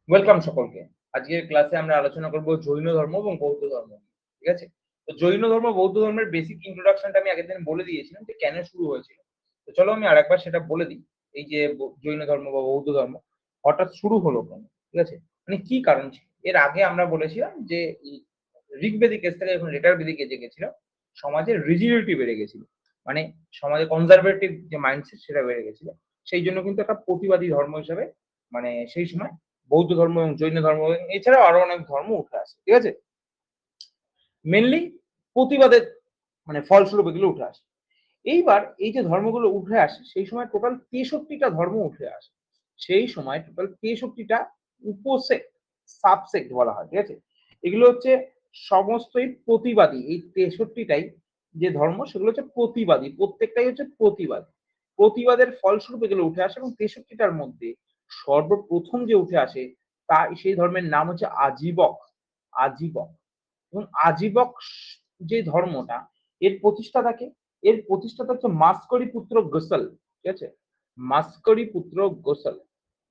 Welcome সকলকে। আজকের ক্লাসে আমরা আলোচনা করব জৈন ধর্ম এবং বৌদ্ধ ধর্ম। ঠিক আছে? তো জৈন ধর্ম, বৌদ্ধ ধর্মের বেসিক ইন্ট্রোডাকশনটা আমি আগের দিন বলে দিয়েছিলাম যে কেন শুরু হয়েছিল। তো চলো আমি আরেকবার সেটা বলে দিই। এই যে জৈন ধর্ম বা বৌদ্ধ ধর্ম হঠাৎ শুরু হলো কেন? ঠিক আছে? মানে কি কারণ ছিল? এর আগে আমরা বলেছিলাম যে ঋগ্বেদিক এজ থেকে যখন লেটার বেদিক এজে গেছিল, সমাজের রিজিডিটি বেড়ে গেছিল। মানে সমাজে কনজারভেটিভ যে মাইন্ডসেট সেটা বেড়ে গেছিল। সেই জন্য কিন্তু একটা প্রতিবাদী ধর্ম হিসেবে মানে সেই সময় বৌদ্ধ ধর্ম এবং জৈন ধর্ম এবং এছাড়াও আরো অনেক ধর্ম উঠে আসে। ঠিক আছে? মেনলি প্রতিবাদের মানে ফলস্বরূপ এগুলো উঠে আসে। এইবার এই যে ধর্মগুলো উঠে আসে সেই সময় টোটাল ৬৩ টা ধর্ম উঠে আসে। সেই সময় টোটাল ৬৩ টা উপসেক্ট, সাবসেক্ট বলা হয়। ঠিক আছে? এগুলো হচ্ছে সমস্তই প্রতিবাদী। এই ৬৩ টাই যে ধর্ম সেগুলো হচ্ছে প্রতিবাদী। প্রত্যেকটাই হচ্ছে প্রতিবাদী। প্রতিবাদের ফলস্বরূপ এগুলো উঠে আসে এবং ৬৩ টার মধ্যে সর্বপ্রথম যে উঠে আসে সেই ধর্মের নাম হচ্ছে আজীবক। আজীবক। এবং আজীবক যে ধর্মটা এর প্রতিষ্ঠাতা কে? এর প্রতিষ্ঠাতা হচ্ছে মাস্করি পুত্র গোসল। ঠিক আছে? মাস্করি পুত্র গোসল।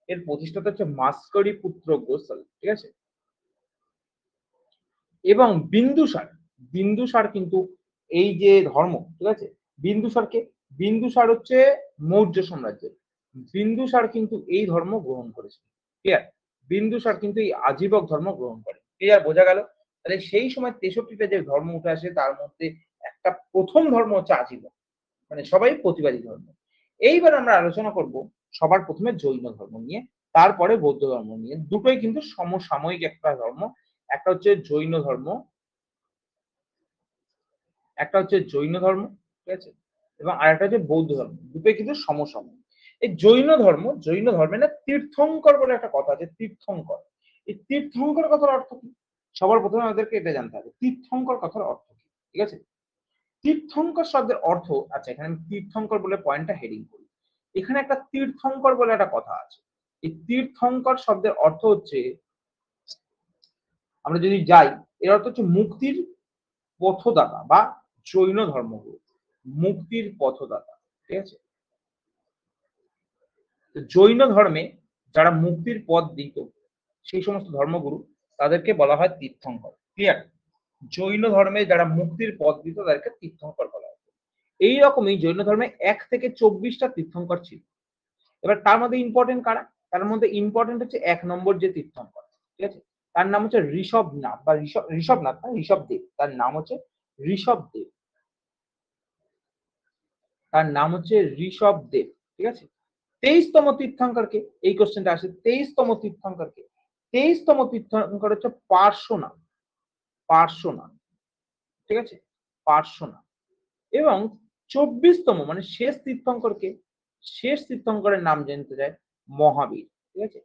এর প্রতিষ্ঠাতা হচ্ছে মাস্করি পুত্র গোসল। ঠিক আছে? এবং বিন্দুসার, বিন্দুসার কিন্তু এই যে ধর্ম, ঠিক আছে? বিন্দুসারকে বিন্দুসার হচ্ছে মৌর্য সাম্রাজ্যের। বিন্দুসার কিন্তু এই ধর্ম গ্রহণ করেছে। ক্লিয়ার? বিন্দুসার কিন্তু এই আজীবক ধর্ম গ্রহণ করে। ক্লিয়ার? বোঝা গেল? তাহলে সেই সময় ৬৩ টা যে ধর্ম উঠে আসে তার মধ্যে একটা প্রথম ধর্ম হচ্ছে আজীবক। মানে সবাই প্রতিবাদী ধর্ম। এইবার আমরা আলোচনা করব সবার প্রথমে জৈন ধর্ম নিয়ে, তারপরে বৌদ্ধ ধর্ম নিয়ে। দুটোই কিন্তু সমসাময়িক একটা ধর্ম। একটা হচ্ছে জৈন ধর্ম, একটা হচ্ছে জৈন ধর্ম, ঠিক আছে? এবং আরেকটা হচ্ছে বৌদ্ধ ধর্ম। দুটোই কিন্তু সমসাময়িক। এই জৈন ধর্ম, জৈন ধর্মে না তীর্থঙ্কর বলে একটা কথা আছে, তীর্থঙ্কর। এই তীর্থঙ্কর কথার অর্থ কি? সবার প্রথমে আমাদেরকে এটা জানতে হবে। তীর্থঙ্কর কথার অর্থ কি? ঠিক আছে? তীর্থঙ্কর শব্দের অর্থ, আচ্ছা এখানে আমি তীর্থঙ্কর বলে পয়েন্টটা হেডিং করি। এখানে একটা তীর্থঙ্কর বলে একটা কথা আছে। এই তীর্থঙ্কর শব্দের অর্থ হচ্ছে, আমরা যদি যাই, এর অর্থ হচ্ছে মুক্তির পথদাতা বা জৈন ধর্মগুরু। মুক্তির পথদাতা। ঠিক আছে? তো জৈন ধর্মে যারা মুক্তির পথ দিত, সেই সমস্ত ধর্মগুরু তাদেরকে বলা হয় তীর্থঙ্কর। ক্লিয়ার? জৈন ধর্মে যারা মুক্তির পথ দিত তাদেরকে তীর্থঙ্কর বলা হয়। এই রকমই জৈন ধর্মে ১ থেকে ২৪ টা তীর্থঙ্কর ছিল। এবার তার মধ্যে ইম্পর্টেন্ট কারা? তার মধ্যে ইম্পর্টেন্ট হচ্ছে ১ নম্বর যে তীর্থঙ্কর। ঠিক আছে? তার নাম হচ্ছে ঋষভনাথ বা ঋষভনাথ না, ঋষভদেব। তার নাম হচ্ছে ঋষভদেব। তার নাম হচ্ছে ঋষভদেব। ঠিক আছে? ২৩ তম তীর্থঙ্করকে, এই কোশ্চেনটা আসে, ২৩ তম তীর্থঙ্করকে। ২৩ তম তীর্থঙ্কর হচ্ছে পার্শ্বনাথ। পার্শ্বনাথ। ঠিক আছে? পার্শ্বনাথ। এবং ২৪ তম মানে শেষ তীর্থঙ্করকে, শেষ তীর্থঙ্করের নাম জানতে চায় মহাবীর। ঠিক আছে?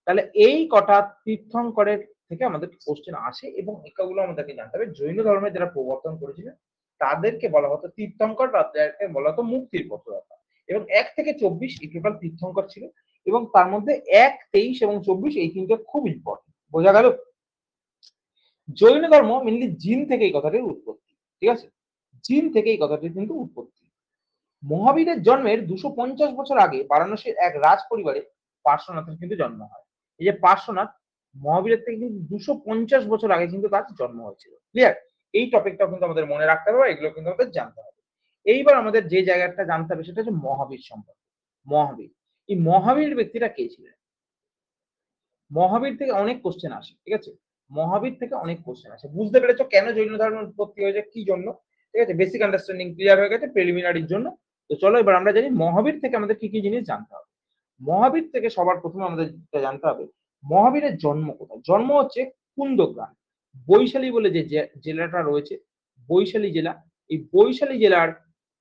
তাহলে এই কটা তীর্থঙ্করের থেকে আমাদের কোশ্চেন আসে এবং এগুলো আমাদেরকে জানতে হবে। জৈন ধর্মের যারা প্রবর্তন করেছিলেন তাদেরকে বলা হতো তীর্থঙ্কর, তাদেরকে বলা হতো মুক্তির পথদাতা। এবং ১ থেকে ২৪ এই টোটাল তীর্থঙ্কর ছিল এবং তার মধ্যে ১, ২৩ এবং ২৪ এই ৩ টে খুব ইম্পর্টেন্ট। বোঝা গেল? জৈন ধর্ম মেনলি জিন থেকে এই কথাটির উৎপত্তি। ঠিক আছে? জিন থেকে এই কথাটির কিন্তু উৎপত্তি। মহাবীরের জন্মের ২৫০ বছর আগে বারাণসীর এক রাজ পরিবারে পার্শ্বনাথের কিন্তু জন্ম হয়। এই যে পার্শ্বনাথ, মহাবীরের থেকে কিন্তু ২৫০ বছর আগে কিন্তু তার জন্ম হয়েছিল। ক্লিয়ার? এই টপিকটাও কিন্তু আমাদের মনে রাখতে হবে, এগুলো কিন্তু আমাদের জানতে হবে। এইবার আমাদের যে জায়গাটা জানতে হবে সেটা হচ্ছে মহাবীর সম্পর্কে। মহাবীর। এই মহাবীর ব্যক্তিটা কে ছিলেন? মহাবীর থেকে অনেক কোশ্চেন আসে। ঠিক আছে? মহাবীর থেকে অনেক কোশ্চেন আসে। বুঝতে পেরেছো কেন জৈন ধর্মের উৎপত্তি হয়েছে, কি জন্য? ঠিক আছে? বেসিক আন্ডারস্ট্যান্ডিং ক্লিয়ার হয়ে গেছে প্রিলিমিনারির জন্য। তো চলো এবার আমরা জানি মহাবীর থেকে আমাদের কি জিনিস জানতে হবে। মহাবীর থেকে সবার প্রথমে আমাদের যেটা জানতে হবে, মহাবীরের জন্ম কোথায়? জন্ম হচ্ছে কুন্দগ্রাম। বৈশালী বলে যে জেলাটা রয়েছে, বৈশালী জেলা। এই বৈশালী জেলার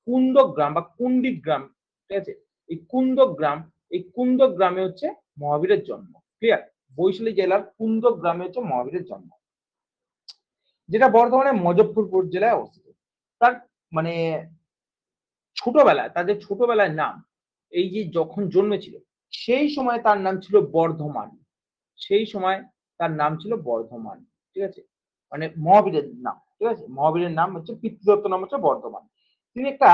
কুন্দগ্রাম বা কুন্ডিগ্রাম, ঠিক আছে? এই কুন্দগ্রাম, এই কুন্দগ্রামে হচ্ছে মহাবীরের জন্ম। ক্লিয়ার? বৈশালী জেলার কুন্দগ্রামে হচ্ছে মহাবীরের জন্ম, যেটা বর্ধমানের মজফরপুর জেলায় অবস্থিত। তার মানে ছোটবেলায়, তার যে ছোটবেলায় নাম, এই যে যখন জন্মেছিল সেই সময় তার নাম ছিল বর্ধমান। সেই সময় তার নাম ছিল বর্ধমান। ঠিক আছে? মানে মহাবীরের নাম। ঠিক আছে? মহাবীরের নাম হচ্ছে, পিতৃদত্ত নাম হচ্ছে বর্ধমান। তিনি একটা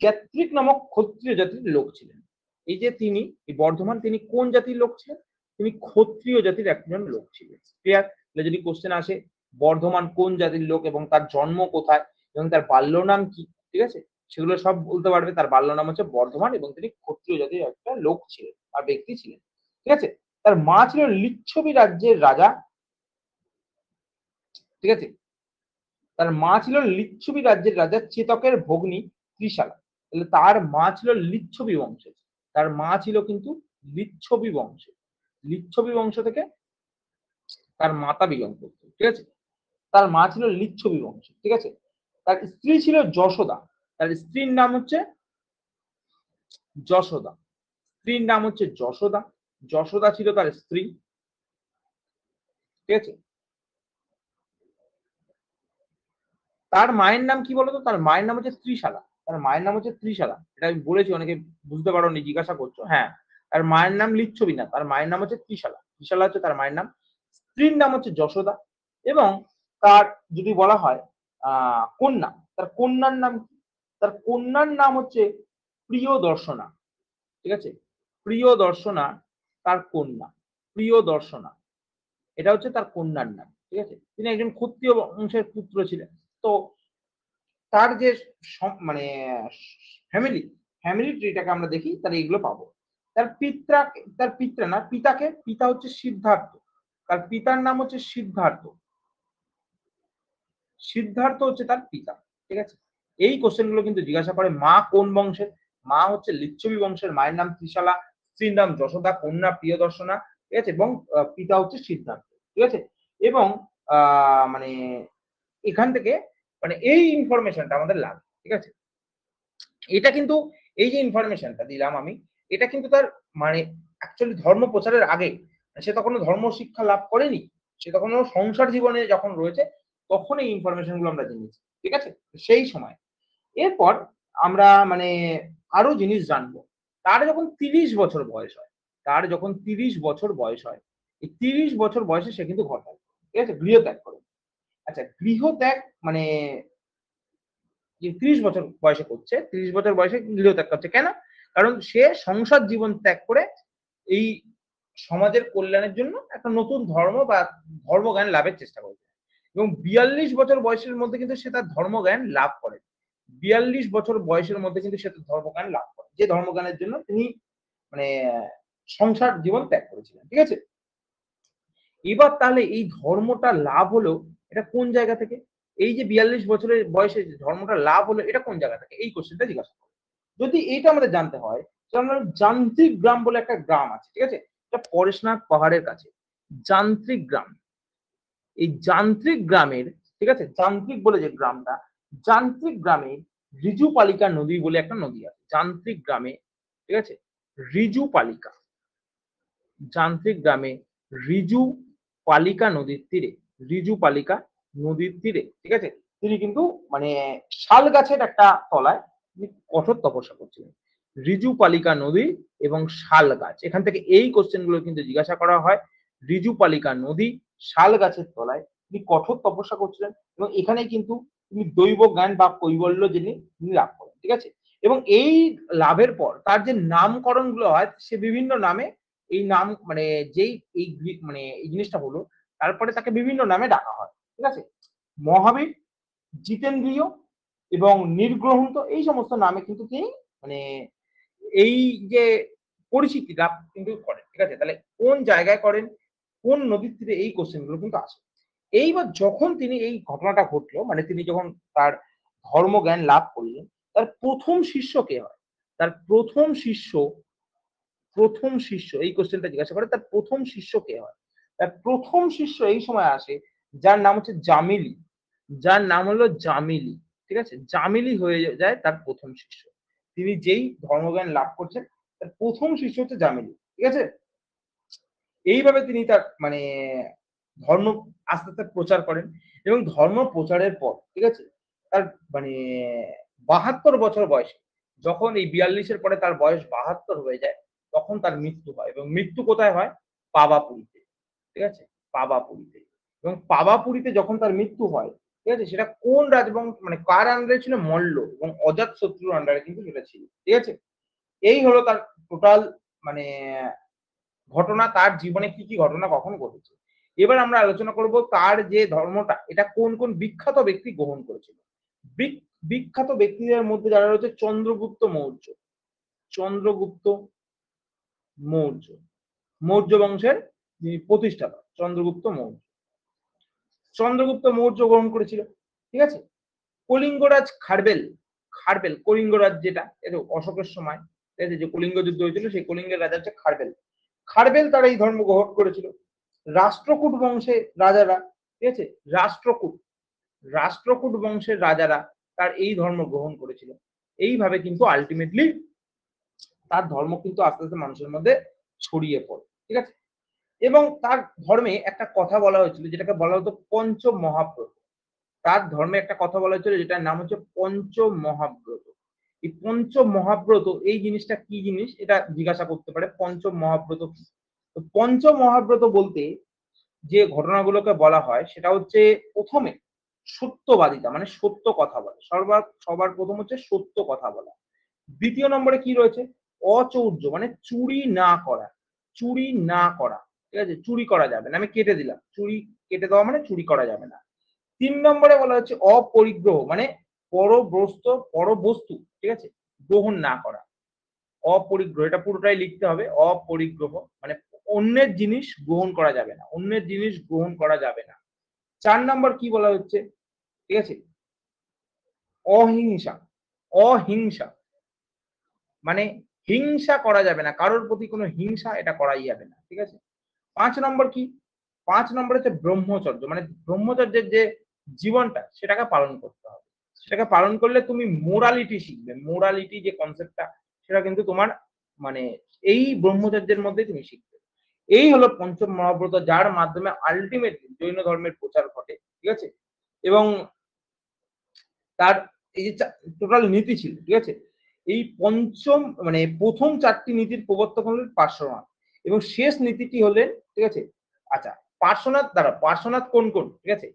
জ্ঞাত্রিক নামক ক্ষত্রিয় জাতির লোক ছিলেন। এই যে তিনি, এই বর্ধমান, তিনি কোন জাতির লোক ছিলেন? তিনি ক্ষত্রিয় জাতির একজন লোক ছিলেন। ক্লিয়ার? তাহলে যদি কোশ্চেন আসে বর্ধমান কোন জাতির লোক এবং তার জন্ম কোথায় এবং তার বাল্য নাম কি, ঠিক আছে, সেগুলো সব বলতে পারবে। তার বাল্য নাম হচ্ছে বর্ধমান এবং তিনি ক্ষত্রিয় জাতির একটা লোক ছিলেন বা ব্যক্তি ছিলেন, ঠিক আছে। তার মা ছিল লিচ্ছবি রাজ্যের রাজা, ঠিক আছে। তার মা ছিল লিচ্ছবি রাজ্যের রাজা চেতকের ভগ্নী ত্রিশালা। তাহলে তার মা ছিল লিচ্ছবি বংশের। তার মা ছিল কিন্তু লিচ্ছবি বংশের। লিচ্ছবি বংশ থেকে তার মাতা বিলং করত, ঠিক আছে। তার মা ছিল লিচ্ছবি বংশের, ঠিক আছে। তার স্ত্রী ছিল যশোদা। তার স্ত্রীর নাম হচ্ছে যশোদা। স্ত্রীর নাম হচ্ছে যশোদা। যশোদা ছিল তার স্ত্রী, ঠিক আছে। তার মায়ের নাম কি বলতো? তার মায়ের নাম হচ্ছে ত্রিশালা। তার মায়ের নাম হচ্ছে ত্রিশালা। এটা আমি বলেছি, অনেকে বুঝতে পারোনি, জিজ্ঞাসা করছো। হ্যাঁ, তার মায়ের নাম লিচ্ছবি না, তার মায়ের নাম হচ্ছে ত্রিশালা। ত্রিশালা হচ্ছে তার মায়ের নাম। স্ত্রীর নাম হচ্ছে যশোদা এবং তার যদি বলা হয় কন্যা, তার কন্যার নাম কি? তার কন্যার নাম হচ্ছে প্রিয় দর্শনা, ঠিক আছে। প্রিয় দর্শনা তার কন্যা, প্রিয় দর্শনা, এটা হচ্ছে তার কন্যার নাম, ঠিক আছে। তিনি একজন ক্ষত্রিয় বংশের পুত্র ছিলেন। তো তার যে মানে ফ্যামিলি ফ্যামিলি ট্রিটাকে আমরা দেখি, তাহলে এগুলো পাবো। তার পিতা, তার পিতা না, পিতাকে, পিতা হচ্ছে সিদ্ধার্থ। তার পিতার নাম হচ্ছে সিদ্ধার্থ। সিদ্ধার্থ হচ্ছে তার পিতা, ঠিক আছে। এই কোশ্চেন গুলো কিন্তু জিজ্ঞাসা করে। মা কোন বংশের? মা হচ্ছে লিচ্ছবি বংশের, মায়ের নাম ত্রিশালা, স্ত্রীর নাম যশোদা, কন্যা প্রিয়দর্শনা, ঠিক আছে, এবং পিতা হচ্ছে সিদ্ধার্থ, ঠিক আছে। এবং মানে এখান থেকে মানে এই ইনফরমেশনটা আমাদের লাগবে, ঠিক আছে। এটা কিন্তু, এই যে ইনফরমেশনটা দিলাম আমি, এটা কিন্তু তার মানে অ্যাকচুয়ালি ধর্ম প্রচারের আগে। সে তখনো ধর্ম শিক্ষা লাভ করেনি, সে তখনো সংসার জীবনে যখন রয়েছে তখন এই ইনফরমেশন গুলো আমরা জেনেছি, ঠিক আছে, সেই সময়। এরপর আমরা মানে আরো জিনিস জানবো। তার যখন ৩০ বছর বয়স হয়, তার যখন ৩০ বছর বয়স হয়, এই ৩০ বছর বয়সে সে কিন্তু ঘর ত্যাগ করে, ঠিক আছে, গৃহত্যাগ করে। আচ্ছা, গৃহত্যাগ মানে যে ৩০ বছর বয়সে করছে, ৩০ বছর বয়সে গৃহত্যাগ করছে কেন? কারণ সে সংসার জীবন ত্যাগ করে এই সমাজের কল্যাণের জন্য একটা নতুন ধর্ম বা ধর্মজ্ঞান লাভের চেষ্টা করছে। এবং ৪২ বছর বয়সের মধ্যে কিন্তু সে তার ধর্মজ্ঞান লাভ করে। ৪২ বছর বয়সের মধ্যে কিন্তু সে তার ধর্মজ্ঞান লাভ করে, যে ধর্মজ্ঞানের জন্য তিনি মানে সংসার জীবন ত্যাগ করেছিলেন, ঠিক আছে। এবার তাহলে এই ধর্মটা লাভ হলো, এটা কোন জায়গা থেকে? এই যে ৪২ বছরের বয়সে যে ধর্মটা লাভ হলো, এটা কোন জায়গা থেকে? এই কোশ্চেনটা জিজ্ঞাসা করো। যদি এইটা আমাদের জানতে হয়, তাহলে আমরা যান্ত্রিক গ্রাম বলে একটা গ্রাম আছে, ঠিক আছে? এটা পরেশনাথ পাহাড়ের কাছে। যান্ত্রিক গ্রাম। এই যান্ত্রিক গ্রামের, ঠিক আছে? যান্ত্রিক বলে যে গ্রামটা, যান্ত্রিক গ্রামে ঋজুপালিকা নদী বলে একটা নদী আছে। যান্ত্রিক গ্রামে, ঠিক আছে? ঋজুপালিকা। যান্ত্রিক গ্রামে রিজু পালিকা নদীর তীরে, রিজু পালিকা নদীর তীরে, ঠিক আছে, তিনি কিন্তু মানে শাল গাছের একটা তলায় তিনি কঠোর তপস্যা করছিলেন। রিজু পালিকা নদী এবং শাল গাছ, এখান থেকে এই কোশ্চেন গুলো কিন্তু জিজ্ঞাসা করা হয়। রিজু পালিকা নদী, শাল গাছের তলায় তিনি কঠোর তপস্যা করছিলেন এবং এখানে কিন্তু তিনি দৈব জ্ঞান বা কৈবল্য তিনি লাভ করেন, ঠিক আছে। এবং এই লাভের পর তার যে নামকরণ গুলো হয়, সে বিভিন্ন নামে এই নাম মানে যেই এই মানে এই জিনিসটা হলো, তারপরে তাকে বিভিন্ন নামে ডাকা হয়, ঠিক আছে। মহাবীর, জিতেন্দ্রীয় এবং নির্গ্রহন্ত, এই সমস্ত নামে কিন্তু তিনি মানে এই যে পরিচিতিটা কিন্তু করেন, ঠিক আছে। তাহলে কোন জায়গায় করেন, কোন নদীর তীরে, এই কোশ্চেন গুলো কিন্তু আসে। এইবার যখন তিনি এই ঘটনাটা ঘটলো, মানে তিনি যখন তার ধর্মজ্ঞান লাভ করলেন, তার প্রথম শিষ্য কে হয়? তার প্রথম শিষ্য এই কোশ্চেনটা জিজ্ঞাসা করে, তার প্রথম শিষ্য কে হয়? তার প্রথম শিষ্য এই সময় আসে, যার নাম হচ্ছে জামিলি। যার নাম হলো জামিলি, ঠিক আছে। জামিলি হয়ে যায় তার প্রথম শিষ্য। তিনি যেই ধর্মজ্ঞান লাভ করছেন, তার প্রথম শিষ্য হচ্ছে জামিলি, ঠিক আছে। এইভাবে তিনি তার মানে ধর্ম আস্তে আস্তে প্রচার করেন এবং ধর্ম প্রচারের পর, ঠিক আছে, তার মানে ৭২ বছর বয়সে, যখন এই ৪২ এর পরে তার বয়স ৭২ হয়ে যায়, তখন তার মৃত্যু হয় এবং মৃত্যু কোথায় হয়? পাবাপুরীতে, ঠিক আছে, পাবাপুরীতে। এবং পাবাপুরীতে যখন তার মৃত্যু হয়, ঠিক আছে, সেটা কোন রাজবংশ মানে কার আন্ডারে ছিল? মল্ল এবং অজাতশত্রুর আন্ডারে কিন্তু সেটা ছিল, ঠিক আছে। এই হলো তার টোটাল মানে ঘটনা, তার জীবনে কি কি ঘটনা কখন ঘটেছে। এবার আমরা আলোচনা করব তার যে ধর্মটা এটা কোন কোন বিখ্যাত ব্যক্তি গ্রহণ করেছিল। বিখ্যাত ব্যক্তিদের মধ্যে যারা রয়েছে চন্দ্রগুপ্ত মৌর্য। চন্দ্রগুপ্ত মৌর্য, মৌর্য বংশের যিনি প্রতিষ্ঠাতা চন্দ্রগুপ্ত মৌর্য। চন্দ্রগুপ্ত মৌর্য গ্রহণ করেছিল, ঠিক আছে। কলিঙ্গরাজ খারবেল, খারবেল কলিঙ্গরাজ যেটা এটা অশোকের সময়, ঠিক আছে, যে কলিঙ্গ যুদ্ধ হয়েছিল সেই কলিঙ্গের রাজা হচ্ছে খারবেল। খারবেল তারা এই ধর্ম গ্রহণ করেছিল। রাষ্ট্রকূট বংশের রাজারা, ঠিক আছে, রাষ্ট্রকূট, রাষ্ট্রকূট বংশের রাজারা তার এই ধর্ম গ্রহণ করেছিল। এইভাবে কিন্তু আলটিমেটলি তার ধর্ম কিন্তু আস্তে আস্তে মানুষের মধ্যে ছড়িয়ে পড়ে, ঠিক আছে। এবং তার ধর্মে একটা কথা বলা হয়েছিল যেটাকে বলা হতো পঞ্চ মহাব্রত। তার ধর্মে একটা কথা বলা হয়েছিল যেটার নাম হচ্ছে পঞ্চ মহাব্রত। এই পঞ্চ মহাব্রত এই জিনিসটা কি জিনিস এটা জিজ্ঞাসা করতে পারে, পঞ্চ মহাব্রত কি। তো পঞ্চ মহাব্রত বলতে যে ঘটনাগুলোকে বলা হয় সেটা হচ্ছে প্রথমে সত্যবাদিতা, মানে সত্য কথা বলা, সবার সবার প্রথম হচ্ছে সত্য কথা বলা। দ্বিতীয় নম্বরে কি রয়েছে, অচৌর্য মানে চুরি না করা, চুরি না করা, ঠিক আছে, চুরি করা যাবে না, আমি কেটে দিলাম, চুরি কেটে দেওয়া মানে চুরি করা যাবে না। ৩ নম্বরে বলা হচ্ছে অপরিগ্রহ মানে পরবস্তু, ঠিক আছে, গ্রহণ না করা। অপরিগ্রহ এটা পুরোটাই লিখতে হবে, অপরিগ্রহ মানে অন্যের জিনিস গ্রহণ করা যাবে না, অন্যের জিনিস গ্রহণ করা যাবে না। ৪ নম্বর কি বলা হচ্ছে, ঠিক আছে, অহিংসা, অহিংসা মানে হিংসা করা যাবে না, কারোর প্রতি কোনো হিংসা এটা করাই যাবে না, ঠিক আছে। ৫ নম্বর কি, ৫ নম্বর হচ্ছে ব্রহ্মচর্য মানে ব্রহ্মচর্যের যে জীবনটা সেটাকে পালন করতে হবে। সেটাকে পালন করলে তুমি মোরালিটি শিখবে, মোরালিটি যে কনসেপ্টটা সেটা কিন্তু তোমার মানে এই ব্রহ্মচর্যের মধ্যে তুমি শিখবে। এই হলো পঞ্চম মহাব্রত যার মাধ্যমে আলটিমেটলি জৈন ধর্মের প্রচার ঘটে, ঠিক আছে। এবং তার এই যে টোটাল নীতি ছিল, ঠিক আছে, এই পঞ্চম মানে প্রথম ৪টি নীতির প্রবর্তক হলেন পার্শ্বনাথ এবং শেষ নীতিটি হলেন, ঠিক আছে, আচ্ছা, পার্শ্বনাথ দ্বারা পার্শ্বনাথ কোন কোন, ঠিক আছে,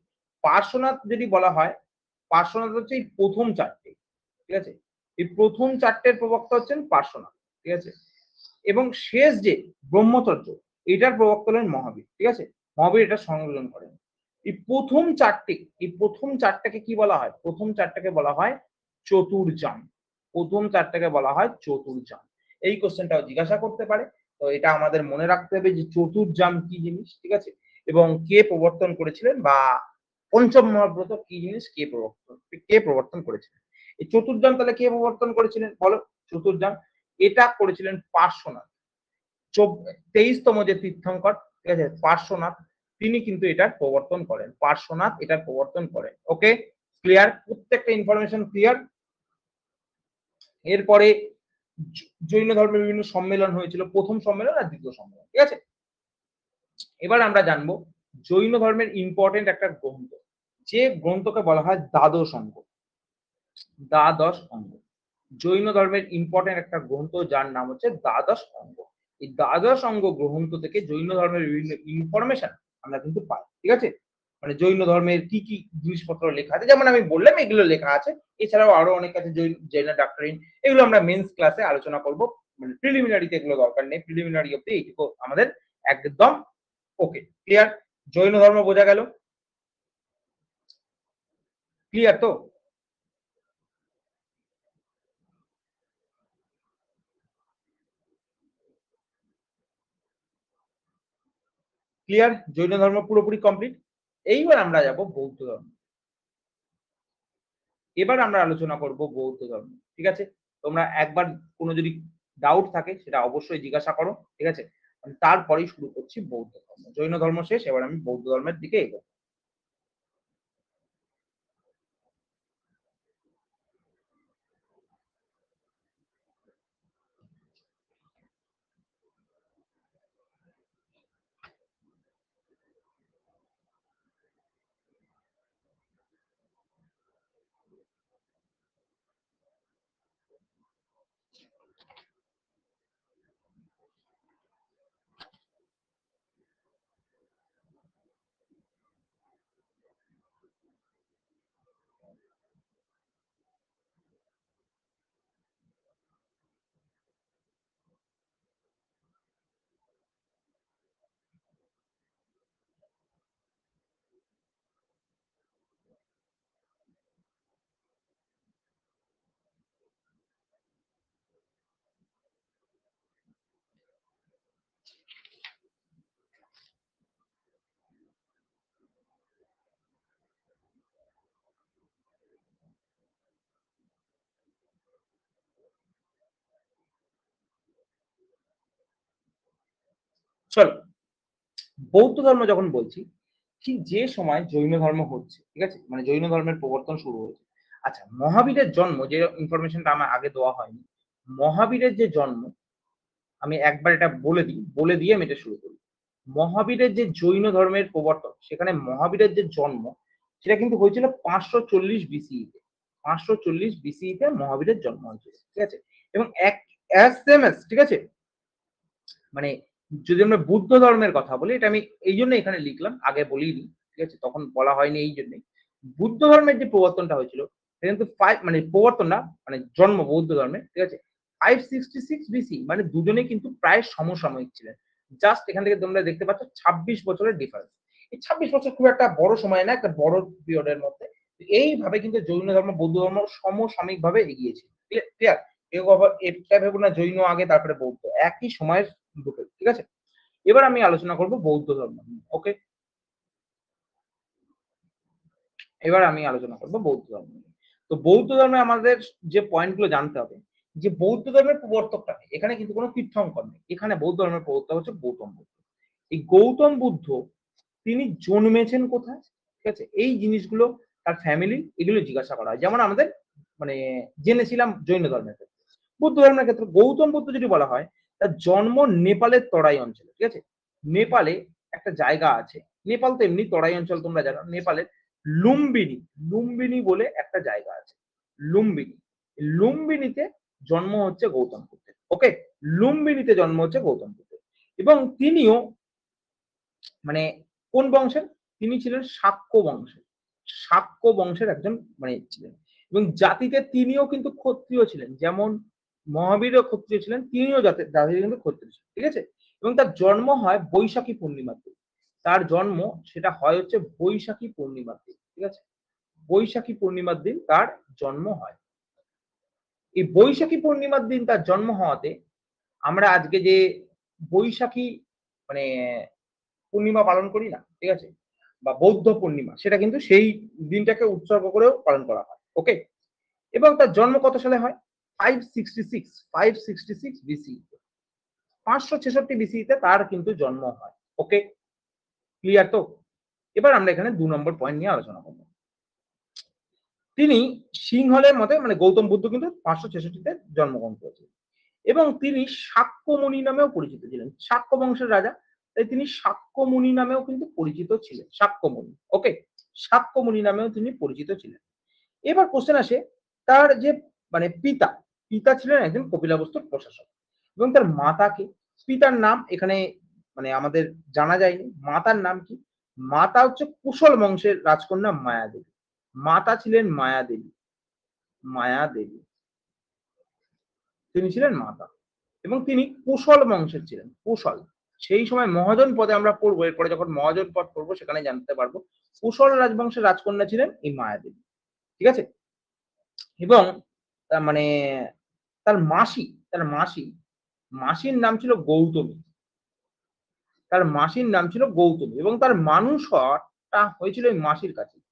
পার্শ্বনাথ যদি বলা হয়, পার্শ্বনাথ হচ্ছে এই প্রথম ৪টে, ঠিক আছে, এই প্রথম ৪টের প্রবক্তা হচ্ছেন পার্শ্বনাথ, ঠিক আছে। এবং শেষ যে ব্রহ্মচর্য এটার প্রবক্তা হলেন মহাবীর, ঠিক আছে, মহাবীর এটা সংযোজন করেন। এই প্রথম ৪টে, এই প্রথম ৪টাকে কি বলা হয়, প্রথম ৪টাকে বলা হয় চতুর্যাম, প্রথম ৪টাকে বলা হয় চতুর্যাম। এই কোশ্চেনটাও জিজ্ঞাসা করতে পারে, তো এটা আমাদের মনে রাখতে হবে যে চতুর্যাম কি জিনিস, ঠিক আছে, এবং কে প্রবর্তন করেছিলেন বা পঞ্চম মহাব্রত কি জিনিস, কে প্রবর্তন করেছিলেন। এই চতুর্যাম তাহলে কে প্রবর্তন করেছিলেন বলো, চতুর্যাম এটা করেছিলেন পার্শ্বনাথ, 23তম যে তীর্থঙ্কর, ঠিক আছে, পার্শ্বনাথ, তিনি কিন্তু এটার প্রবর্তন করেন, পার্শ্বনাথ এটার প্রবর্তন করেন। ওকে, ক্লিয়ার, প্রত্যেকটা ইনফরমেশন ক্লিয়ার। এরপরে জৈন ধর্মের বিভিন্ন সম্মেলন হয়েছিল, প্রথম সম্মেলন আর দ্বিতীয় সম্মেলন, ঠিক আছে। এবার আমরা জানবো জৈন ধর্মের ইম্পর্টেন্ট একটা গ্রন্থ, যে গ্রন্থকে বলা হয় দ্বাদশ অঙ্গ, দ্বাদশ অঙ্গ। জৈন ধর্মের ইম্পর্টেন্ট একটা গ্রন্থ যার নাম হচ্ছে দ্বাদশ অঙ্গ। এই দ্বাদশ অঙ্গ গ্রন্থ থেকে জৈন ধর্মের বিভিন্ন ইনফরমেশন আমরা কিন্তু পাই, ঠিক আছে। মানে জৈন ধর্মের কি কি জিনিসপত্র লেখা আছে, যেমন আমি বললাম এগুলো লেখা আছে, এছাড়াও আরো অনেক আছে জৈন ডক্টরিন, এগুলো আমরা মেন্স ক্লাসে আলোচনা করব, মানে প্রিলিমিনারিতে এগুলো দরকার নেই, প্রিলিমিনারি অব্দি এইটুকু আমাদের একদম ওকে, ক্লিয়ার। জৈন ধর্ম বোঝা গেল, ক্লিয়ার তো। ক্লিয়ার, জৈন ধর্ম পুরোপুরি কমপ্লিট। এইবার আমরা যাব বৌদ্ধ ধর্ম। এবার আমরা আলোচনা করব বৌদ্ধ ধর্ম, ঠিক আছে। তোমরা একবার কোনো যদি ডাউট থাকে সেটা অবশ্যই জিজ্ঞাসা করো, ঠিক আছে। আমি তারপরেই শুরু করছি বৌদ্ধ ধর্ম, জৈন ধর্ম শেষ, এবার আমি বৌদ্ধ ধর্মের দিকে এগোবো। চলো, বৌদ্ধ ধর্ম যখন বলছি, ঠিক যে সময় জৈন ধর্ম হচ্ছে, ঠিক আছে, মানে জৈন ধর্মের প্রবর্তন শুরু হয়েছে। আচ্ছা, মহাবীরের জন্ম, যে ইনফরমেশনটা আমার আগে দেওয়া হয়নি, মহাবীরের যে জন্ম, আমি একবার এটা বলে দিই, বলে দিয়ে আমি এটা শুরু করি। মহাবীরের যে জৈন ধর্মের প্রবর্তন, সেখানে মহাবীরের যে জন্ম, সেটা কিন্তু হয়েছিল 540 বিসিই তে। 540 বিসিই তে মহাবীরের জন্ম হয়েছিল, ঠিক আছে? এবং এক অ্যাজ সেম অ্যাজ, ঠিক আছে? মানে যদি আমরা বুদ্ধ ধর্মের কথা বলি, এটা আমি এই জন্য এখানে লিখলাম, আগে বলিনি, ঠিক আছে, তখন বলা হয়নি এই জন্যই। বুদ্ধ ধর্মের যে প্রবর্তনটা হয়েছিল, সেটা কিন্তু মানে প্রবর্তন না, মানে জন্ম বৌদ্ধ ধর্মের, ঠিক আছে, 566 বিসি, মানে দুজনেই কিন্তু প্রায় সমসাময়িক ছিলেন। জাস্ট এখান থেকে তোমরা দেখতে পাচ্ছ 26 বছরের ডিফারেন্স। এই 26 বছর খুব একটা বড় সময় না, একটা বড় পিরিয়ডের মধ্যে। এইভাবে কিন্তু জৈন ধর্ম বৌদ্ধ ধর্ম সমসাময়িক ভাবে এগিয়েছে। ক্লিয়ার? কেউ আবার এটা ভেবো না জৈন আগে তারপরে বৌদ্ধ, একই সময়ের দুটো, ঠিক আছে? এবার আমি আলোচনা করব বৌদ্ধ ধর্ম নিয়ে। ওকে, এবার আমি আলোচনা করব বৌদ্ধ ধর্ম নিয়ে। তো বৌদ্ধ ধর্মে আমাদের যে পয়েন্ট গুলো জানতে হবে, যে বৌদ্ধ ধর্মের প্রবর্তকটা কে? এখানে কিন্তু কোনো তীর্থঙ্কর নেই, এখানে বৌদ্ধ ধর্মের প্রবর্তক হচ্ছে গৌতম বুদ্ধ। এই গৌতম বুদ্ধ, তিনি জন্মেছেন কোথায়, ঠিক আছে, এই জিনিসগুলো, তার ফ্যামিলি, এগুলো জিজ্ঞাসা করা হয়। যেমন আমাদের মানে জেনেছিলাম জৈন ধর্মের ক্ষেত্রে। বুদ্ধ ধর্মের ক্ষেত্রে গৌতম বুদ্ধ যদি বলা হয়, তার জন্ম নেপালের তরাই অঞ্চলে, ঠিক আছে? নেপালে একটা জায়গা আছে, নেপাল তো এমনি তরাই অঞ্চল, তোমরা জানো। নেপালের লুম্বিনী, লুম্বিনী বলে একটা জায়গা আছে, লুম্বিনী। লুম্বিনীতে জন্ম হচ্ছে গৌতম বুদ্ধের। ওকে, লুম্বিনীতে জন্ম হচ্ছে গৌতম বুদ্ধের। এবং তিনিও মানে কোন বংশের? তিনি ছিলেন শাক্য বংশের। শাক্য বংশের একজন মানে ছিলেন। এবং জাতিতে তিনিও কিন্তু ক্ষত্রিয় ছিলেন। যেমন মহাবীরও ক্ষত্রিয় ছিলেন, তিনিও জাতিতে কিন্তু ক্ষত্রিয় ছিলেন। ঠিক আছে? এবং তার জন্ম হয় বৈশাখী পূর্ণিমার দিন। তার জন্ম সেটা হয় হচ্ছে বৈশাখী পূর্ণিমার দিন। ঠিক আছে? বৈশাখী পূর্ণিমার দিন তার জন্ম হয়। এই বৈশাখী পূর্ণিমার দিন তার জন্ম হওয়াতে আমরা আজকে যে বৈশাখী মানে পূর্ণিমা পালন করি না, ঠিক আছে, বা বৌদ্ধ পূর্ণিমা, সেটা কিন্তু সেই দিনটাকে উৎসর্গ করেও পালন করা হয়। ওকে, এবং তার জন্ম কত সালে হয়? 566 বিসি, 566 বিসিতে তার কিন্তু জন্ম হয়। ওকে, ক্লিয়ার তো? এবার আমরা এখানে 2 নম্বর পয়েন্ট নিয়ে আলোচনা করব। তিনি সিংহলের মতে, মানে গৌতম বুদ্ধ কিন্তু 566-তে জন্মগ্রহণ করেছিলেন এবং তিনি শাক্যমুনি নামেও পরিচিত ছিলেন। শাক্য বংশের রাজা, তাই তিনি শাক্যমুনি নামেও কিন্তু পরিচিত ছিলেন। শাক্যমুনি, ওকে, শাক্যমুনি নামেও তিনি পরিচিত ছিলেন। এবার কোশ্চেন আসে, তার যে মানে পিতা, পিতা ছিলেন একজন কপিলাবস্তুর প্রশাসক এবং তার মাতাকে, পিতার নাম এখানে মানে আমাদের জানা যায়নি। মাতার নাম কি? মাতা হচ্ছে কুশল বংশের রাজকন্যা মায়াদেবী। মাতা ছিলেন মায়াদেবী, মায়াদেবী, তিনি ছিলেন মাতা এবং তিনি কুশল বংশের ছিলেন। কুশল, সেই সময় মহাজন পদে আমরা পড়বো, এরপরে যখন মহাজন পদ পড়বো সেখানে জানতে পারবো। কুশল রাজবংশের রাজকন্যা ছিলেন এই মায়াদেবী, ঠিক আছে? এবং মানে তার মাসি, তার মাসি, মাসির নাম ছিল গৌতমী। তার মাসির নাম ছিল গৌতমী এবং তার মানুষ হওয়াটা হয়েছিল এই মাসির কাছেই।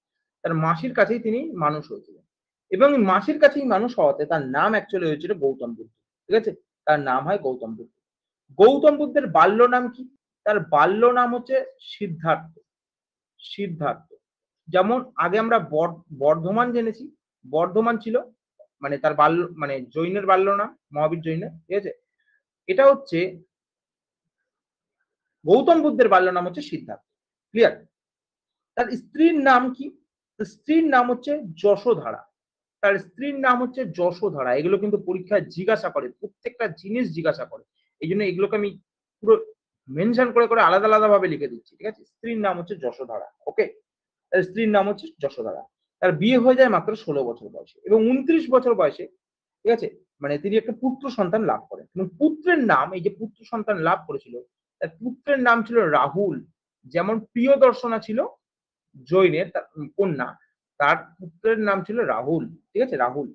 তার মাসির কাছেই তিনি মানুষ হয়েছিলেন এবং এই মাসির কাছেই মানুষ হওয়াতে তার নাম অ্যাকচুয়ালি হয়েছিল গৌতম বুদ্ধ। ঠিক আছে? তার নাম হয় গৌতম বুদ্ধ। গৌতম বুদ্ধের বাল্য নাম কি? তার বাল্য নাম হচ্ছে সিদ্ধার্থ। সিদ্ধার্থ। যেমন আগে আমরা বর্ধমান জেনেছি, বর্ধমান ছিল মানে তার বাল্য মানে জৈনের বাল্য নাম, মহাবীর জৈনের, ঠিক আছে? এটা হচ্ছে গৌতম বুদ্ধের বাল্য নাম হচ্ছে সিদ্ধার্থ। ক্লিয়ার? তার স্ত্রীর নাম কি? স্ত্রীর নাম হচ্ছে যশোধারা। তার স্ত্রীর নাম হচ্ছে যশোধারা। এগুলো কিন্তু পরীক্ষায় জিজ্ঞাসা করে, প্রত্যেকটা জিনিস জিজ্ঞাসা করে। এই জন্য এগুলোকে আমি পুরো মেনশন করে করে আলাদা আলাদা ভাবে লিখে দিচ্ছি। ঠিক আছে? স্ত্রীর নাম হচ্ছে যশোধারা। ওকে, তার স্ত্রীর নাম হচ্ছে যশোধারা। তার বিয়ে হয়ে যায় মাত্র 16 বছর বয়সে এবং 29 বছর বয়সে, ঠিক আছে, মানে তিনি একটা পুত্র সন্তান লাভ করেন এবং পুত্রের নাম, এই যে পুত্র সন্তান লাভ করেছিল, তার পুত্রের নাম ছিল রাহুল। যেমন প্রিয়দর্শনা ছিল জৈনের তার কন্যা, তার পুত্রের নাম ছিল রাহুল। ঠিক আছে? রাহুল।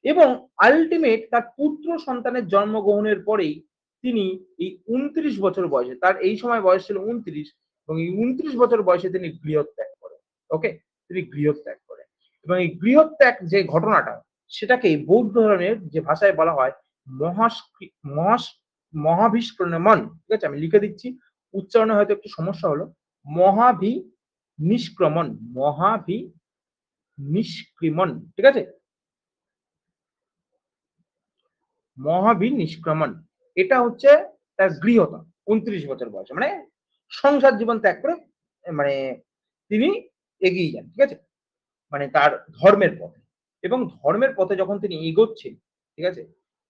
এবং আল্টিমেট তার পুত্র সন্তানের জন্মগ্রহণের পরেই তিনি এই 29 বছর বয়সে, তার এই সময় বয়স ছিল 29, এবং এই 29 বছর বয়সে তিনি গৃহত্যাগ করেন। ওকে, তিনি গৃহত্যাগ করেন এবং এই গৃহত্যাগ যে ঘটনাটা, সেটাকে বৌদ্ধ ধর্মের যে ভাষায় বলা হয় মহাস মহাস মহাভিষ্করণমন। ঠিক আছে? আমি লিখে দিচ্ছি, উচ্চারণে হয়তো একটু সমস্যা হলো, মহাভিনিষ্ক্রমণ, মহাভিনিষ্ক্রমণ, ঠিক আছে? মহাভিনিষ্ক্রমণ, এটা হচ্ছে তার গৃহত্যাগ 29 বছর বয়সে, মানে সংসার জীবন ত্যাগ করে মানে তিনি এগিয়ে যান, ঠিক আছে? মানে তার ধর্মের পথে, এবং ধর্মের পথে যখন তিনি এগোচ্ছেন, ঠিক আছে?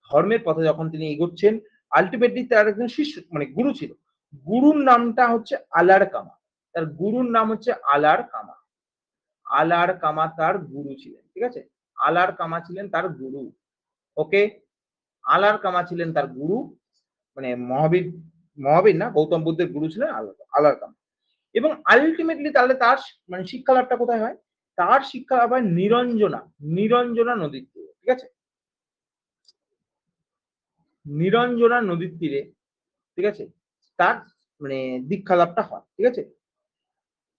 ধর্মের পথে যখন তিনি এগোচ্ছেন, আল্টিমেটলি তার একজন শিষ্য মানে গুরু ছিল। গুরুর নামটা হচ্ছে আলার কামা। তার গুরুর নাম হচ্ছে আলার কামা। আলার কামা তার গুরু ছিলেন, ঠিক আছে? আলার কামা ছিলেন তার গুরু। ওকে? আলার কামা ছিলেন তার গুরু, মানে মহাবীর, মহাবীর না, গৌতম বুদ্ধের গুরু ছিলেন আলার কামা। এবং আল্টিমেটলি তাহলে তার মানে শিক্ষা লাভটা কোথায় হয়? তার শিক্ষা লাভ হয় নিরঞ্জনা নদীর তীরে, ঠিক আছে? নিরঞ্জনা নদীর তীরে, ঠিক আছে? তার মানে দীক্ষা লাভটা হয়, ঠিক আছে?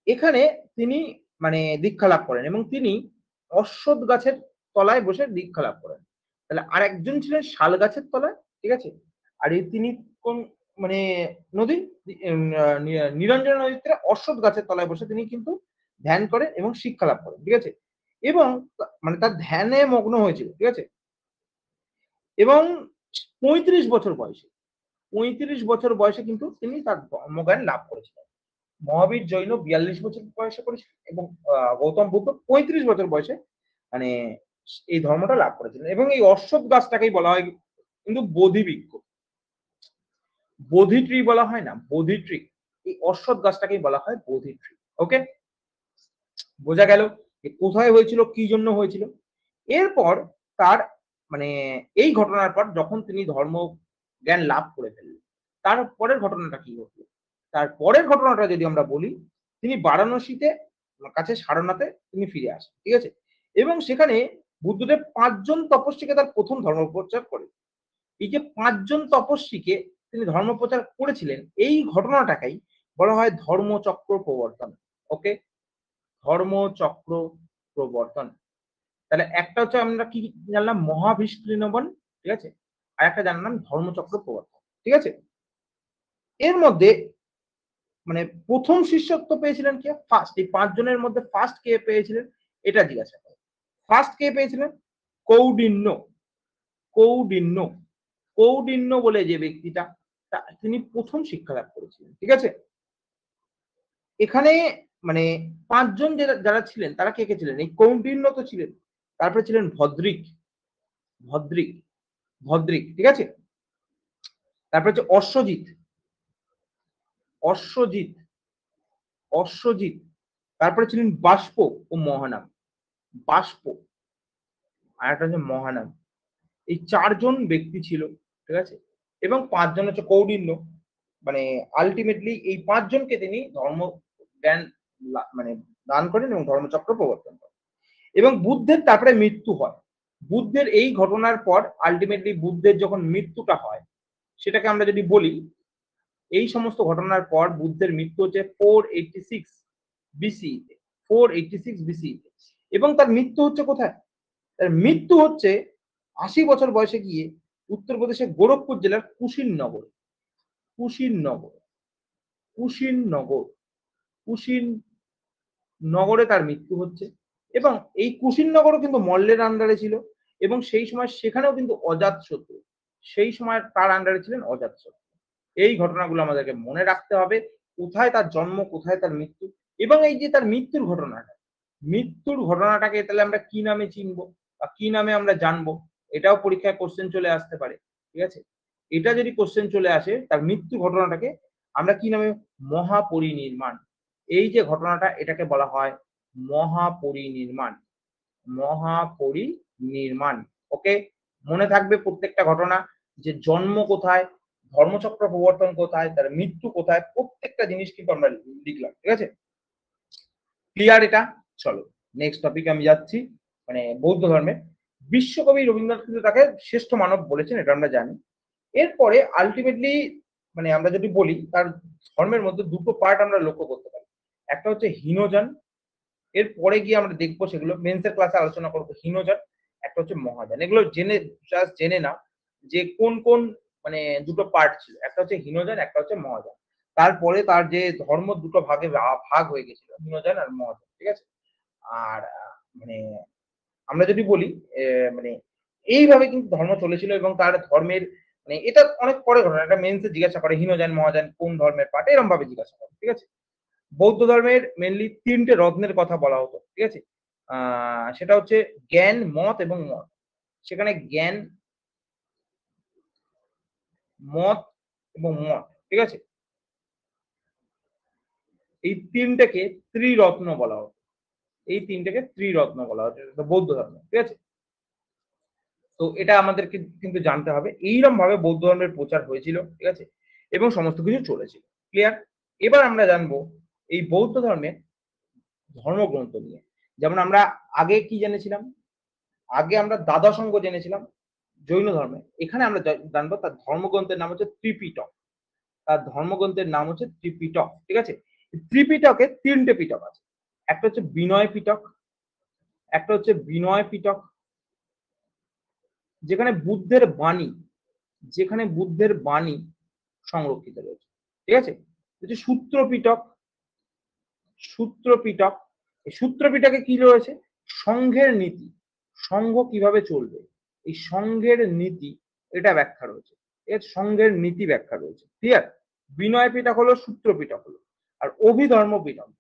এখানে তিনি মানে দীক্ষা লাভ করেন এবং তিনি অশ্বত্থ গাছের তলায় বসে দীক্ষা লাভ করেন। তাহলে আরেকজন ছিলেন শাল গাছের তলায়, ঠিক আছে? আর তিনি কোন মানে নদী নিরঞ্জনা নদীর তীরে অশ্বত্থ গাছের তলায় বসে তিনি কিন্তু ধ্যান করেন এবং শিক্ষা লাভ করেন, ঠিক আছে? এবং মানে তার ধ্যানে মগ্ন হয়েছিল, ঠিক আছে? এবং ৩৫ বছর বয়সে, ৩৫ বছর বয়সে কিন্তু তিনি তার ধর্মজ্ঞান লাভ করেছিলেন। মহাবীর জৈন ৪২ বছর বয়সে করেছিলেন এবং গৌতম বুদ্ধ ৩৫ বছর বয়সে মানে এই ধর্মটা লাভ করেছিলেন। এবং এই অশ্বত্থ গাছটাকেই বলা হয় কিন্তু বোধি বৃক্ষ। বোধি ট্রি বলা হয় না, বোধি ট্রি। এই অশ্বত্থ গাছটাকেই বলা হয় বোধি ট্রি। ওকে? বোঝা গেল যে কোথায় হয়েছিল, কি জন্য হয়েছিল। এরপর তার মানে এই ঘটনার পর যখন তিনি ধর্ম জ্ঞান লাভ করে ফেললেন, তার পরের ঘটনাটা কি ঘটলো? তার পরের ঘটনাটা যদি আমরা বলি, তিনি বারাণসীতে কাছে সারনাথে তিনি ফিরে আসেন, ঠিক আছে? এবং সেখানে বুদ্ধদেব ৫ জন তপস্বীকে তার ১ম ধর্ম প্রচার করেন। এই যে ৫ জন তপস্বীকে তিনি ধর্ম প্রচার করেছিলেন, এই ঘটনাটাকেই বলা হয় ধর্মচক্র প্রবর্তন। ওকে? ধর্মচক্র প্রবর্তন। তাহলে একটা হচ্ছে আমরা কি জানলাম? মহাভিষ্কৃণবন, ঠিক আছে? আরেকটা জানলাম ধর্মচক্র প্রবর্তন, ঠিক আছে? এর মধ্যে মানে ১ম শিষ্যত্ব পেয়েছিলেন কে? ফার্স্ট, এই ৫ জনের মধ্যে ফার্স্ট কে পেয়েছিলেন? এটা জিজ্ঞাসা করে। ফার্স্ট কে পেয়েছিলেন? কৌডিন্য। কৌডিন্য। কৌডিন্য বলে যে ব্যক্তিটা, তিনি ১ম শিক্ষা লাভ করেছিলেন, ঠিক আছে? এখানে মানে ৫ জন যারা ছিলেন তারা কে, কে ছিলেন? এই কৌন্ডিন্য তো ছিলেন। তারপরে ছিলেন ভদ্রিক, ভদ্রিক, ভদ্রিক, ঠিক আছে? তারপরে হচ্ছে অশ্বজিৎ, অশ্বজিৎ, অশ্বজিৎ। তারপরে ছিলেন বাষ্প ও মহানাম। বাষ্প, আরেকটা হচ্ছে মহানাম। এই ৪ জন ব্যক্তি ছিল, ঠিক আছে? এবং ৫ জন হচ্ছে কৌডিন্য। মানে আল্টিমেটলি এই ৫ জনকে তিনি ধর্মজ্ঞান মানে দান করেন এবং ধর্মচক্র প্রবর্তন করেন। এবং বুদ্ধের তারপরে মৃত্যু হয়। বুদ্ধের এই ঘটনার পর আল্টিমেটলি বুদ্ধের যখন মৃত্যুটা হয়, সেটাকে আমরা যদি বলি, এই সমস্ত ঘটনার পর বুদ্ধের মৃত্যু হচ্ছে 486 BCE তে, 486 BCE তে। এবং তার মৃত্যু হচ্ছে কোথায়? তার মৃত্যু হচ্ছে ৮০ বছর বয়সে গিয়ে উত্তরপ্রদেশের গোরখপুর জেলার কুশিননগরে, কুশিননগর, কুশিননগর, কুশিননগরে তার মৃত্যু হচ্ছে। এবং এই কুশিননগরও কিন্তু মল্লের আন্ডারে ছিল এবং সেই সময় সেখানেও কিন্তু অজাতশত্রু, সেই সময় তার আন্ডারে ছিলেন অজাতশত্রু। এই ঘটনাগুলো আমাদেরকে মনে রাখতে হবে। কোথায় তার জন্ম, কোথায় তার মৃত্যু, এবং এই যে তার মৃত্যুর ঘটনাটা, মৃত্যুর ঘটনাটাকে তাহলে আমরা কি নামে চিনবো বা কি নামে আমরা জানবো, এটাও পরীক্ষায় কোশ্চেন চলে আসতে পারে, ঠিক আছে? এটা যদি কোশ্চেন চলে আসে, তার মৃত্যু ঘটনাটাকে আমরা কি নামে? মহাপরিনির্মাণ। এই যে ঘটনাটা, এটাকে বলা হয় মহাপরিনির্মাণ, মহাপরিনির্মাণ। ওকে? মনে থাকবে প্রত্যেকটা ঘটনা, যে জন্ম কোথায়, ধর্মচক্র প্রবর্তন কোথায়, তার মৃত্যু কোথায়, প্রত্যেকটা জিনিস কিন্তু আমরা লিখলাম, ঠিক আছে? ক্লিয়ার এটা? চলো নেক্সট টপিকে আমি যাচ্ছি। মানে বৌদ্ধ ধর্মে বিশ্বকবি রবীন্দ্রনাথ কিন্তু তাকে শ্রেষ্ঠ মানব বলেছেন, এটা আমরা জানি। এরপরে আলটিমেটলি মানে আমরা যদি বলি, তার ধর্মের মধ্যে দুটো পার্ট আমরা লক্ষ্য করতে পারি। একটা হচ্ছে হীনযান, এর পরে গিয়ে আমরা দেখবো, সেগুলো মেন্সের ক্লাসে আলোচনা করবো। হীনযান, একটা হচ্ছে মহাযান। এগুলো জেনে জাস্ট জেনে নাও যে কোন কোন মানে দুটো পার্ট ছিল। একটা হচ্ছে হীনযান, একটা হচ্ছে মহাযান। তারপরে তার যে ধর্ম দুটো ভাগে ভাগ হয়ে গেছিল, হীনযান আর মহাযান, ঠিক আছে? আর মানে আমরা যদি বলি মানে এইভাবে কিন্তু ধর্ম চলেছিল এবং তার ধর্মের মানে এটা অনেক পরে ঘটনা। এটা মেন্সে জিজ্ঞাসা করে হীনযান, মহাযান কোন ধর্মের পার্ট? এরকম ভাবে জিজ্ঞাসা করে, ঠিক আছে? বৌদ্ধ ধর্মের মেইনলি ৩ টে রত্নের কথা বলা হতো, ঠিক আছে? আ সেটা হচ্ছে জ্ঞান, মত এবং মত। সেখানে জ্ঞান, মত এবং মঠ, ঠিক আছে? এই ৩ টাকে ত্রিরত্ন বলা হতো। এই ৩ টাকে ত্রিরত্ন বলা হতো। এটা বৌদ্ধ ধর্ম, ঠিক আছে? তো এটা আমাদেরকে কিন্তু জানতে হবে। এইরকমভাবে বৌদ্ধ ধর্মের প্রচার হয়েছিল, ঠিক আছে? এবং সমস্ত কিছু চলেছিল। ক্লিয়ার? এবার আমরা জানবো এই বৌদ্ধ ধর্মের ধর্মগ্রন্থ নিয়ে। যেমন আমরা আগে কি জেনেছিলাম? আগে আমরা দ্বাদশ অঙ্গ জেনেছিলাম জৈন ধর্মে। এখানে আমরা জানবো তার ধর্মগ্রন্থের নাম হচ্ছে ত্রিপিটক। তার ধর্মগ্রন্থের নাম হচ্ছে ত্রিপিটক, ঠিক আছে? ত্রিপিটকে ৩ টে পিটক আছে। একটা হচ্ছে বিনয় পিটক, একটা হচ্ছে বিনয় পিটক, যেখানে বুদ্ধের বাণী, যেখানে বুদ্ধের বাণী সংরক্ষিত রয়েছে, ঠিক আছে? হচ্ছে সূত্র পিটক, সূত্র পিটক। এই সূত্র পিটকে কি রয়েছে? সংঘের নীতি, সংঘ কিভাবে চলবে, এই সংঘের নীতি এটা ব্যাখ্যা রয়েছে। এর সংঘের নীতি ব্যাখ্যা রয়েছে। ক্লিয়ার? বিনয় পিটক হলো, সূত্র পিটক হলো। আর অভিধর্ম পিটক,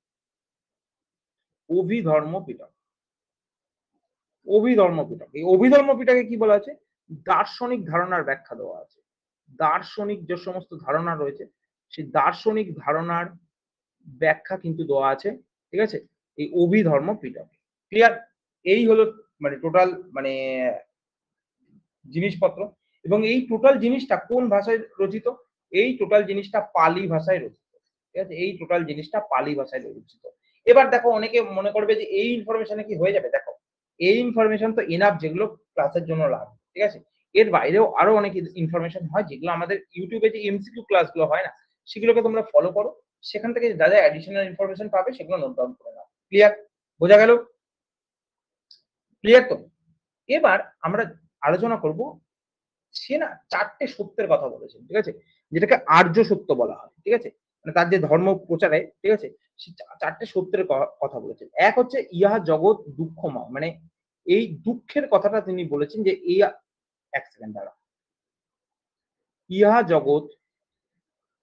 অভিধর্ম পিটক, অভিধর্ম পিটক। এই অভিধর্ম পিটকে কি বলা আছে? দার্শনিক ধারণার ব্যাখ্যা দেওয়া আছে। দার্শনিক যে সমস্ত ধারণা রয়েছে, সেই দার্শনিক ধারণার ব্যাখ্যা কিন্তু দেওয়া আছে, ঠিক আছে? এই অভিধর্ম পিটকে। ক্লিয়ার? এই হলো মানে টোটাল মানে জিনিসপত্র। এবং এই টোটাল জিনিসটা কোন ভাষায় রচিত? এই টোটাল জিনিসটা পালি ভাষায় রচিত। ঠিক আছে? এই টোটাল জিনিসটা পালি ভাষায় রচিত। এবার দেখো অনেকে মনে করবে যে এই ইনফরমেশনে কি হয়ে যাবে? দেখো, এই ইনফরমেশন তো এনাফ যেগুলো ক্লাসের জন্য লাগবে। ঠিক আছে? এর বাইরেও আরো অনেক ইনফরমেশন হয় যেগুলো আমাদের YouTube এ যে এমসিকিউ ক্লাসগুলো হয় না? সেগুলোকে তোমরা ফলো করো। সেখান থেকে যা, যা অ্যাডিশনাল ইনফরমেশন পাবে সেগুলো নোট ডাউন করে নাও। ক্লিয়ার? বোঝা গেল? ক্লিয়ার তো? এবার আমরা আলোচনা করব সে না ৪ টে সত্যের কথা বলেছেন। ঠিক আছে? যেটাকে আর্য সত্য বলা হয়। ঠিক আছে? মানে তার যে ধর্ম প্রচারে, ঠিক আছে? সে ৪ টে সত্যের কথা বলেছেন। এক হচ্ছে ইহা জগৎ দুঃখময়। মানে এই দুঃখের কথাটা তিনি বলেছেন যে এক সেকেন্ড দাঁড়াও। ইহা জগৎ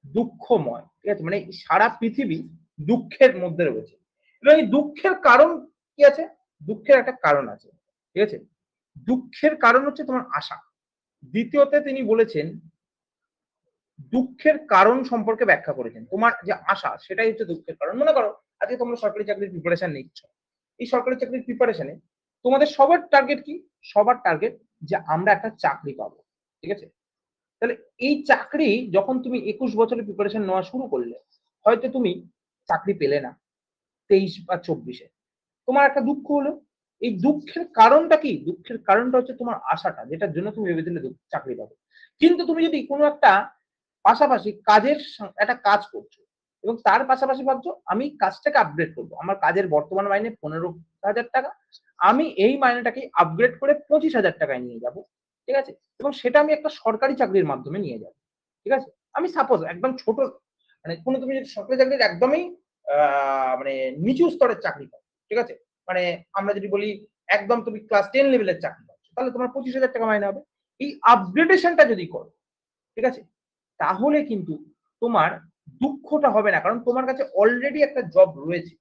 দুঃখময়। ঠিক আছে? মানে সারা পৃথিবী দুঃখের মধ্যে রয়েছে। এবং এই দুঃখের কারণ কি আছে? দুঃখের একটা কারণ আছে। ঠিক আছে? দুঃখের কারণ হচ্ছে তোমার আশা। দ্বিতীয়তে তিনি বলেছেন দুঃখের কারণ সম্পর্কে ব্যাখ্যা করেছেন। তোমার যে আশা সেটাই হচ্ছে দুঃখের কারণ। মনে করো আজকে তোমরা সরকারি চাকরির প্রিপারেশন নিচ্ছ। এই সরকারি চাকরির প্রিপারেশনে তোমাদের সবার টার্গেট কি? সবার টার্গেট যে আমরা একটা চাকরি পাবো। ঠিক আছে? তাহলে এই চাকরি যখন তুমি ২১ বছরের প্রিপারেশন নেওয়া শুরু করলে, হয়তো তুমি চাকরি পেলে না ২৩ বা ২৪ এ। তোমার একটা দুঃখ হলো। এই দুঃখের কারণটা কি? দুঃখের কারণটা হচ্ছে তোমার আশাটা, যেটার জন্য তুমি ভেবেছিলে চাকরি পাবে। কিন্তু তুমি যদি কোনো একটা পাশাপাশি কাজের একটা কাজ করছো এবং তার পাশাপাশি ভাবছো আমি কাজটাকে আপগ্রেড করবো। আমার কাজের বর্তমান মাইনে ১৫,০০০ টাকা। আমি এই মাইনেটাকে আপগ্রেড করে ২৫,০০০ টাকায় নিয়ে যাবো। ঠিক আছে? এবং সেটা আমি একটা সরকারি চাকরির মাধ্যমে নিয়ে যাবো। ঠিক আছে? আমি সাপোজ একদম ছোট মানে কোনো তুমি যদি সরকারি চাকরির একদমই আ মানে নিচু স্তরের চাকরি পাও। ঠিক আছে? মানে আমরা যদি বলি একদম তুমি ক্লাস 10 লেভেলের চাকরি পাচ্ছ। তাহলে তোমার ২৫,০০০ টাকা মাইনে হবে। এই আপগ্রেডেশনটা যদি করো, ঠিক আছে? তাহলে কিন্তু তোমার দুঃখটা হবে না। কারণ তোমার কাছে অলরেডি একটা জব রয়েছে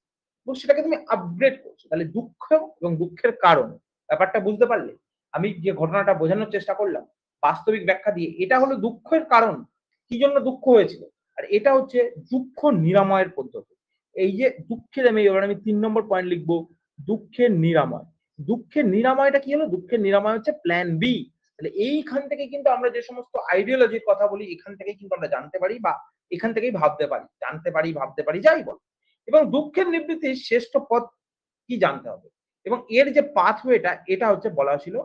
এবং সেটাকে তুমি আপগ্রেড করছো। তাহলে দুঃখ এবং দুঃখের কারণ ব্যাপারটা বুঝতে পারলে? আমি যে ঘটনাটা বোঝানোর চেষ্টা করলাম বাস্তবিক ব্যাখ্যা দিয়ে, এটা হলো দুঃখের কারণ। কি জন্য দুঃখ হয়েছিল? আর এটা হচ্ছে দুঃখ নিরাময়ের পদ্ধতি। এই যে দুঃখের আমি ৩ নম্বর পয়েন্ট লিখবো, দুঃখের নিরাময়। দুঃখের নিরাময়টা কি হলো? দুঃখের নিরাময় হচ্ছে প্ল্যান বি। তাহলে এইখান থেকে কিন্তু আমরা যে সমস্ত আইডিওলজির কথা বলি এখান থেকেই কিন্তু আমরা জানতে পারি বা এখান থেকেই ভাবতে পারি। জানতে পারি, ভাবতে পারি, যাই বল। এবং দুঃখের নিবৃত্তির শ্রেষ্ঠ পথ কি জানতে হবে। এবং এর যে পাথওয়েটা এটা হচ্ছে বলা ছিল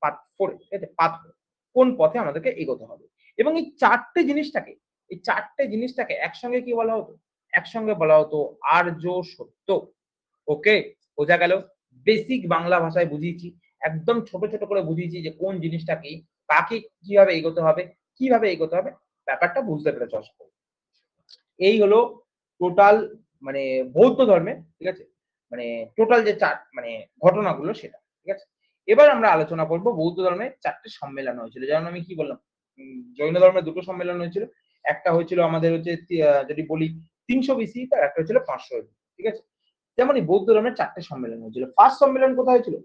পাথ 4 এ, ঠিক আছে? পাথওয়ে। কোন পথে আমাদেরকে এগোতে হবে। এবং এই ৪ টে জিনিসটাকে একসঙ্গে কি বলা হতো? একসঙ্গে বলা হতো আর্য সত্য। ওকে? বোঝা গেল? বেসিক বাংলা ভাষায় বুঝিয়েছি। একদম ছোট, ছোট করে বুঝিয়েছি যে কোন জিনিসটা কি, কাকে কিভাবে এগোতে হবে, কিভাবে এগোতে হবে। ব্যাপারটা বুঝতে পেরেছ আশা করি। এই হলো টোটাল মানে বৌদ্ধ ধর্মে, ঠিক আছে, মানে টোটাল যে মানে ঘটনাগুলো সেটা, ঠিক আছে। এবার আমরা আলোচনা করব বৌদ্ধ ধর্মের 4টে সম্মেলন হয়েছিল। যেমন আমি কি বললাম, জৈন ধর্মের 2টো সম্মেলন হয়েছিল। একটা হয়েছিল আমাদের হচ্ছে যদি বলি 300 বিসি, আর একটা হয়েছিল 500 AD, ঠিক আছে। তেমনই বৌদ্ধ ধর্মের 4টে সম্মেলন হয়েছিল। ফার্স্ট সম্মেলন কোথায় হয়েছিল?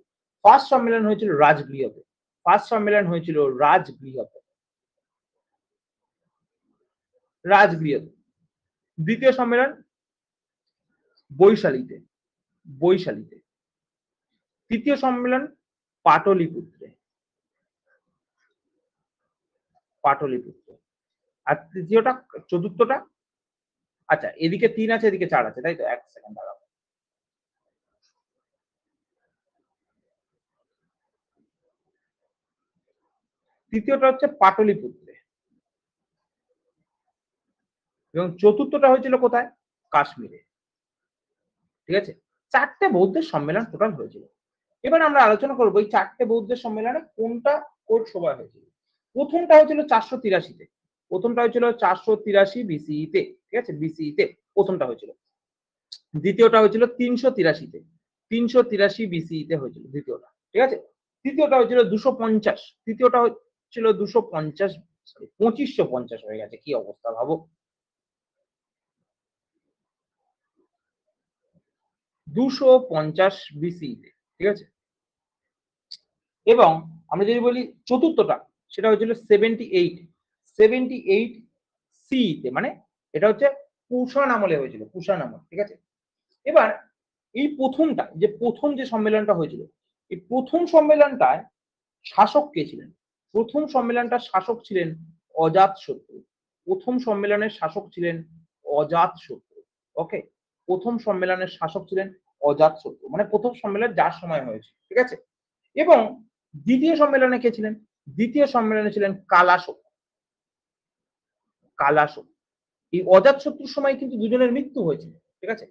ফার্স্ট সম্মেলন হয়েছিল রাজগৃহতে। ফার্স্ট সম্মেলন হয়েছিল রাজগৃহতে। রাজগৃহতে। দ্বিতীয় সম্মেলন বৈশালীতে। বৈশালীতে। তৃতীয় সম্মেলন পাটলিপুত্রে। পাটলিপুত্রে। আর তৃতীয়টা, চতুর্থটা, আচ্ছা এদিকে 3 আছে এদিকে 4 আছে, তাই তো? 1 সেকেন্ড দাঁড়াও। তৃতীয়টা হচ্ছে পাটলিপুত্রে এবং চতুর্থটা হয়েছিল কোথায়? কাশ্মীরে, ঠিক আছে। 4টে বৌদ্ধের সম্মেলন টোটাল হয়েছিল। এবার আমরা আলোচনা করব এই 4টে বৌদ্ধের সম্মেলনে কোনটা কোন সময় হয়েছিল। প্রথমটা হয়েছিল 483 তে। প্রথমটা হয়েছিল 483 বিসিই তে, ঠিক আছে, বিসিই তে প্রথমটা হয়েছিল। দ্বিতীয়টা হয়েছিল 383 তে। 383 বিসিই তে হয়েছিল দ্বিতীয়টা, ঠিক আছে। তৃতীয়টা হয়েছিল 250। তৃতীয়টা হচ্ছিল 250, সরি 2550 হয়ে গেছে, কি অবস্থা ভাবো। 250 বিসিই তে, ঠিক আছে। এবং আমরা যদি বলি চতুর্থটা, সেটা হয়েছিল 78 সি তে, মানে এটা হচ্ছে কুষাণ আমলে হয়েছিল, কুষাণ আমল, ঠিক আছে। এবার এই প্রথমটা, যে প্রথম যে সম্মেলনটা হয়েছিল, এই প্রথম সম্মেলনটায় শাসক কে ছিলেন? প্রথম সম্মেলনটার শাসক ছিলেন অজাতশত্রু। প্রথম সম্মেলনের শাসক ছিলেন অজাতশত্রু। ওকে, প্রথম সম্মেলনের শাসক ছিলেন অজাতশত্রু, মানে প্রথম সম্মেলন যার সময় হয়েছে, ঠিক আছে। এবং দ্বিতীয় সম্মেলনে কে ছিলেন? দ্বিতীয় সম্মেলনে ছিলেন কালাশোক। কালাশোক। এই অজাতশত্রুর সময় কিন্তু দুজনের মৃত্যু হয়েছিল, ঠিক আছে।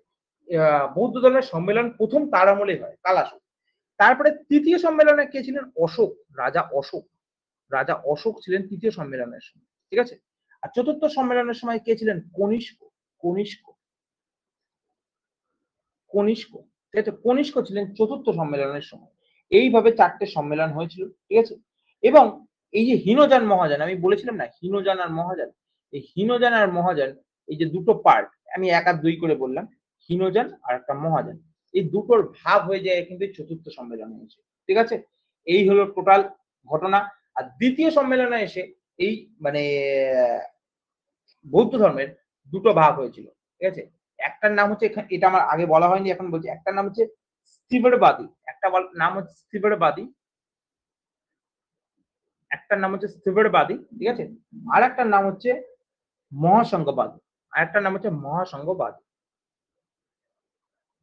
বৌদ্ধ ধর্মের সম্মেলন প্রথম তার আমলে হয়, কালাশোক। তারপরে তৃতীয় সম্মেলনে কে ছিলেন? অশোক, রাজা অশোক। রাজা অশোক ছিলেন তৃতীয় সম্মেলনের সময়, ঠিক আছে। আর চতুর্থ সম্মেলনের সময় কে ছিলেন? কনিষ্ক। কনিষ্ক। কনিষ্ক, ঠিক আছে, কনিষ্ক ছিলেন চতুর্থ সম্মেলনের সময়। এইভাবে 4টে সম্মেলন হয়েছিল, ঠিক আছে। এবং এই যে হীনযান মহাযান, আমি বলেছিলাম না হীনযান আর মহাযান, এই হীনযান আর মহাযান, এই যে দুটো পার্ট, আমি 1 আর 2 করে বললাম, হীনযান আর একটা মহাযান, এই দুটোর ভাগ হয়ে যায় কিন্তু চতুর্থ সম্মেলন হয়েছে, ঠিক আছে। এই হলো টোটাল ঘটনা। আর দ্বিতীয় সম্মেলনে এসে এই মানে বৌদ্ধ ধর্মের দুটো ভাগ হয়েছিল, ঠিক আছে। একটার নাম হচ্ছে, এটা আমার আগে বলা হয়নি, এখন বলছি। একটার নাম হচ্ছে স্থিবরবাদী, একটা নাম হচ্ছে স্থিবরবাদী, একটার নাম হচ্ছে স্থিবরবাদী, ঠিক আছে। আর একটার নাম হচ্ছে মহাসংঘবাদী, আর একটার নাম হচ্ছে মহাসংঘবাদী,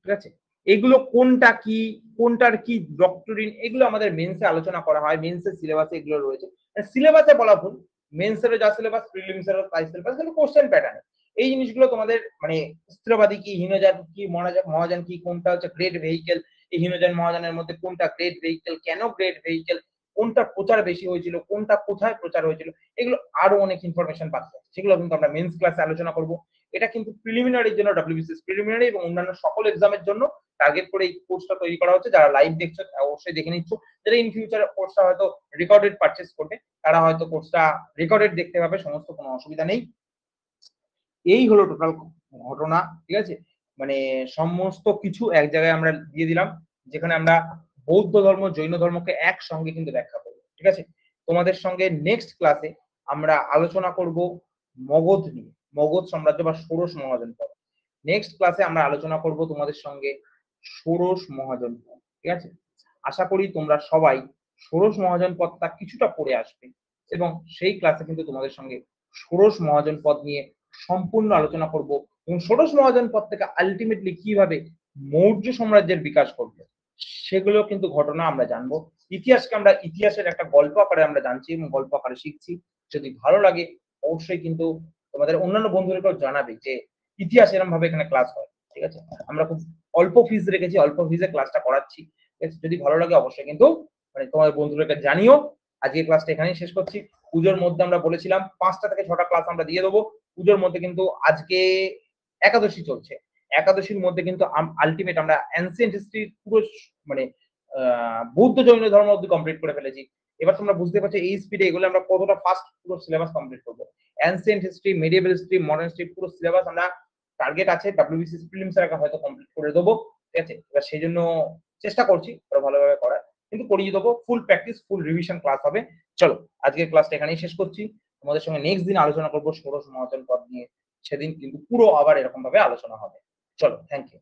ঠিক আছে। এগুলো কোনটা কি, কোনটার কি ডক্টরিন, এগুলো আমাদের মেন্সে আলোচনা করা হয়, মেন্সের সিলেবাসে এগুলো রয়েছে। সিলেবাসে বলা ভুল, মেন্সেরও যা সিলেবাস, প্রিলিমসেরও তাই সিলেবাস, কিন্তু কোশ্চেন প্যাটার্ন এই জিনিসগুলো তোমাদের মানে স্থিরবাদী কি, হীনযান কি, মহাযান কি, কোনটা হচ্ছে গ্রেট ভেহিকেল, এই হীনযান মহাযানের মধ্যে কোনটা গ্রেট ভেহিকেল, কেন গ্রেট ভেহিকেল, কোনটা প্রচার বেশি হয়েছিল, কোনটা কোথায় প্রচার হয়েছিল, এগুলো আরো অনেক ইনফরমেশন বাকি আছে, সেগুলো কিন্তু আমরা মেন্স ক্লাসে আলোচনা করব। এটা কিন্তু প্রিলিমিনারির জন্য, ডব্লিউবিসিএস প্রিলিমিনারি এবং অন্যান্য সকল এক্সামের জন্য টার্গেট করে এই কোর্সটা তৈরি করা হচ্ছে। যারা লাইভ দেখছো অবশ্যই দেখে নিচ্ছ, যারা ইন ফিউচারে কোর্সটা হয়তো রেকর্ডেড পারচেজ করবে, তারা হয়তো কোর্সটা রেকর্ডেড দেখতে পাবে, সমস্ত কোনো অসুবিধা নেই। এই হলো টোটাল ঘটনা, ঠিক আছে। মানে সমস্ত কিছু এক জায়গায় আমরা দিয়ে দিলাম, যেখানে আমরা বৌদ্ধ ধর্ম, জৈন ধর্মকে একসঙ্গে কিন্তু ব্যাখ্যা করবো, ঠিক আছে। তোমাদের সঙ্গে নেক্সট ক্লাসে আমরা আলোচনা করব মগধ নিয়ে, মগধ সাম্রাজ্য বা ষোড়শ মহাজন পদ। নেক্সট ক্লাসে আমরা আলোচনা করব তোমাদের সঙ্গে ষোড়শ মহাজন পদ, ঠিক আছে। আশা করি তোমরা সবাই ষোড়শ মহাজন পদটা কিছুটা পড়ে আসবে এবং সেই ক্লাসে কিন্তু তোমাদের সঙ্গে ষোড়শ মহাজন পদ নিয়ে সম্পূর্ণ আলোচনা করব এবং ষোড়শ মহাজন পদ থেকে আলটিমেটলি কিভাবে মৌর্য সাম্রাজ্যের বিকাশ করবে সেগুলো কিন্তু ঘটনা আমরা জানবো। ইতিহাসকে আমরা ইতিহাসের একটা গল্প আকারে আমরা জানছি এবং গল্প আকারে শিখছি। যদি ভালো লাগে অবশ্যই কিন্তু তোমাদের অন্যান্য বন্ধুদেরকেও জানাবে যে ইতিহাস এরকম ভাবে এখানে ক্লাস হয়, ঠিক আছে। আমরা খুব অল্প ফিস রেখেছি, অল্প ফিসে ক্লাসটা করাচ্ছি, ঠিক আছে। যদি ভালো লাগে অবশ্যই কিন্তু মানে তোমার বন্ধুদেরকে জানিও। আজকে ক্লাসটা এখানেই শেষ করছি। পুজোর মধ্যে আমরা বলেছিলাম 5টা থেকে 6টা ক্লাস আমরা দিয়ে দেবো। পুজোর মধ্যে কিন্তু আজকে একাদশী চলছে। একাদশীর মধ্যে কিন্তু আল্টিমেট আমরা অ্যানসিয়েন্ট হিস্ট্রি পুরো মানে বৌদ্ধ জৈন ধর্ম অব্দি কমপ্লিট করে ফেলেছি। এবার তোমরা বুঝতে পারছো এই স্পিডে এগুলো আমরা কতটা ফাস্ট পুরো সিলেবাস কমপ্লিট করবো। Ancient history, মেডিয়েভাল history, modern history পুরো সিলেবাস আমরা টার্গেট আছে WBCS প্রিলিমস এর আগে হয়তো কমপ্লিট করে দেবো। ঠিক আছে? এবার সেজন্য চেষ্টা করছি আরো ভালোভাবে করার। কিন্তু করিয়ে দেবো। ফুল প্র্যাকটিস, ফুল রিভিশন ক্লাস হবে। চলো আজকের ক্লাসটা এখানেই শেষ করছি। তোমাদের সঙ্গে নেক্সট দিন আলোচনা করব ষোড়শ মহাজন পদ নিয়ে। সেদিন কিন্তু পুরো আবার এরকম ভাবে আলোচনা হবে। চলো, থ্যাংক ইউ।